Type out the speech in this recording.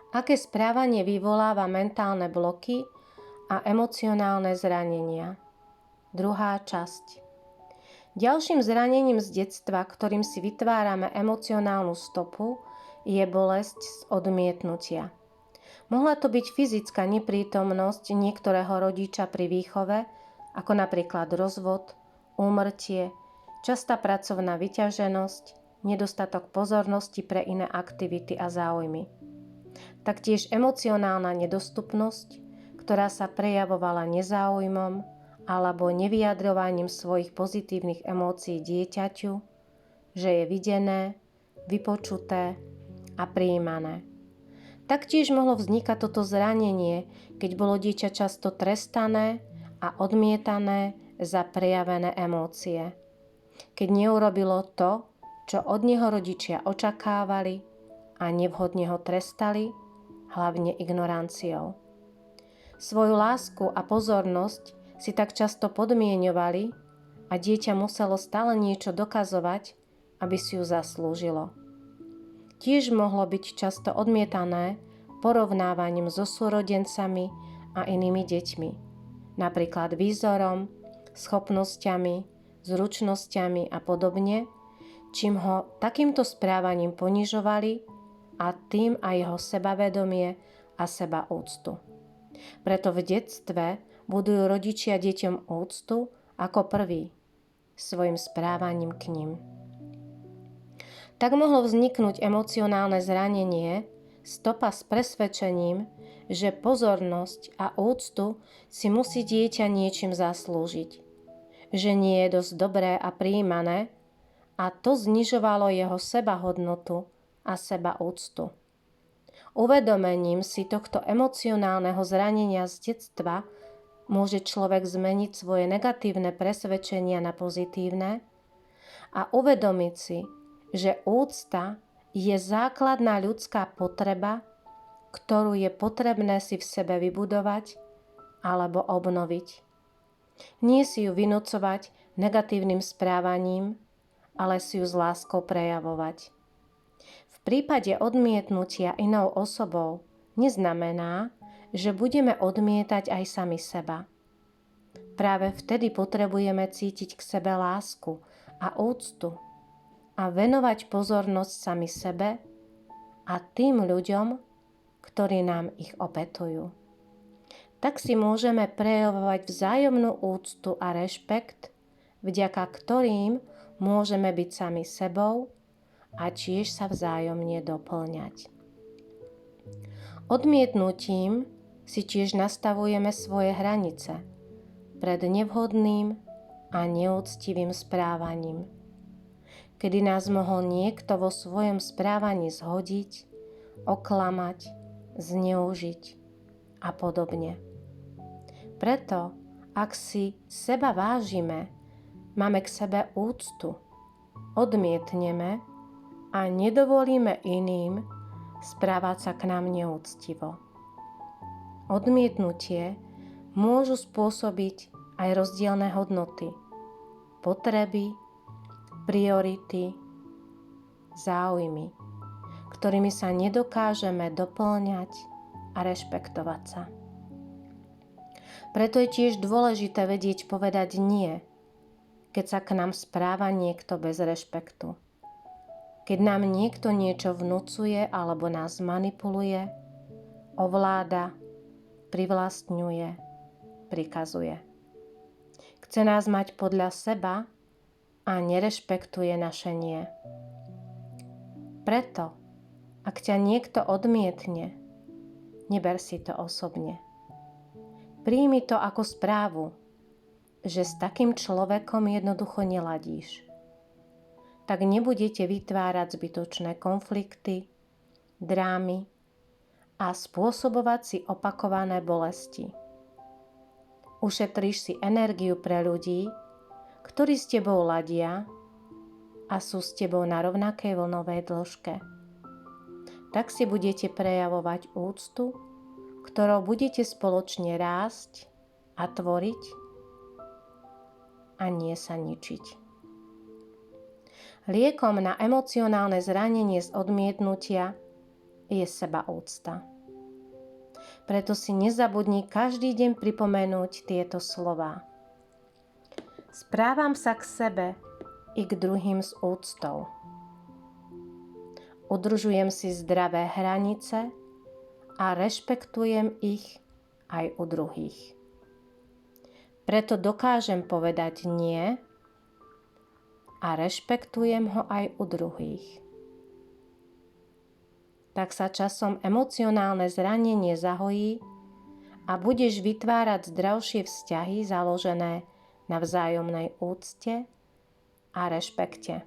Aké správanie vyvoláva mentálne bloky a emocionálne zranenia? Druhá časť. Ďalším zranením z detstva, ktorým si vytvárame emocionálnu stopu, je bolesť z odmietnutia. Mohla to byť fyzická neprítomnosť niektorého rodiča pri výchove, ako napríklad rozvod, úmrtie, častá pracovná vyťaženosť, nedostatok pozornosti pre iné aktivity a záujmy. Taktiež emocionálna nedostupnosť, ktorá sa prejavovala nezáujmom alebo nevyjadrovaním svojich pozitívnych emócií dieťaťu, že je videné, vypočuté a prijímané. Taktiež mohlo vznikať toto zranenie, keď bolo dieťa často trestané a odmietané za prejavené emócie. Keď neurobilo to, čo od neho rodičia očakávali a nevhodne ho trestali, hlavne ignoranciou. Svoju lásku a pozornosť si tak často podmieňovali a dieťa muselo stále niečo dokazovať, aby si ju zaslúžilo. Tiež mohlo byť často odmietané porovnávaním so súrodencami a inými deťmi, napríklad výzorom, schopnosťami, zručnosťami a podobne, čím ho takýmto správaním ponižovali a tým aj jeho sebavedomie a sebaúctu. Preto v detstve budujú rodičia deťom úctu ako prvý svojim správaním k nim. Tak mohlo vzniknúť emocionálne zranenie, stopa s presvedčením, že pozornosť a úctu si musí dieťa niečím zaslúžiť, že nie je dosť dobré a prijímané a to znižovalo jeho sebahodnotu a sebaúctu. Uvedomením si tohto emocionálneho zranenia z detstva môže človek zmeniť svoje negatívne presvedčenia na pozitívne a uvedomiť si, že úcta je základná ľudská potreba, ktorú je potrebné si v sebe vybudovať alebo obnoviť. Nie si ju vynúcovať negatívnym správaním, ale si ju s láskou prejavovať. V prípade odmietnutia inou osobou neznamená, že budeme odmietať aj sami seba. Práve vtedy potrebujeme cítiť k sebe lásku a úctu a venovať pozornosť sami sebe a tým ľuďom, ktorí nám ich opätujú. Tak si môžeme prejavovať vzájomnú úctu a rešpekt, vďaka ktorým môžeme byť sami sebou a tiež sa vzájomne doplňať. Odmietnutím si tiež nastavujeme svoje hranice pred nevhodným a neúctivým správaním, kedy nás mohol niekto vo svojom správaní zhodiť, oklamať, zneužiť a podobne. Preto, ak si seba vážime, máme k sebe úctu, odmietneme a nedovolíme iným správať sa k nám neúctivo. Odmietnutie môžu spôsobiť aj rozdielne hodnoty, potreby, priority, záujmy, ktorými sa nedokážeme doplňať a rešpektovať sa. Preto je tiež dôležité vedieť povedať nie, keď sa k nám správa niekto bez rešpektu. Keď nám niekto niečo vnucuje alebo nás manipuluje, ovláda, privlastňuje, prikazuje. Chce nás mať podľa seba a nerešpektuje naše nie. Preto, ak ťa niekto odmietne, neber si to osobne. Príjmi to ako správu, že s takým človekom jednoducho neladíš. Tak nebudete vytvárať zbytočné konflikty, drámy a spôsobovať si opakované bolesti. Ušetríš si energiu pre ľudí, ktorí s tebou ladia a sú s tebou na rovnakej vlnovej dĺžke. Tak si budete prejavovať úctu, ktorou budete spoločne rásť a tvoriť a nie sa ničiť. Liekom na emocionálne zranenie z odmietnutia je sebaúcta. Preto si nezabudni každý deň pripomenúť tieto slová. Správam sa k sebe i k druhým s úctou. Udržujem si zdravé hranice a rešpektujem ich aj u druhých. Preto dokážem povedať nie a rešpektujem ho aj u druhých. Tak sa časom emocionálne zranenie zahojí a budeš vytvárať zdravšie vzťahy založené na vzájomnej úcte a rešpekte.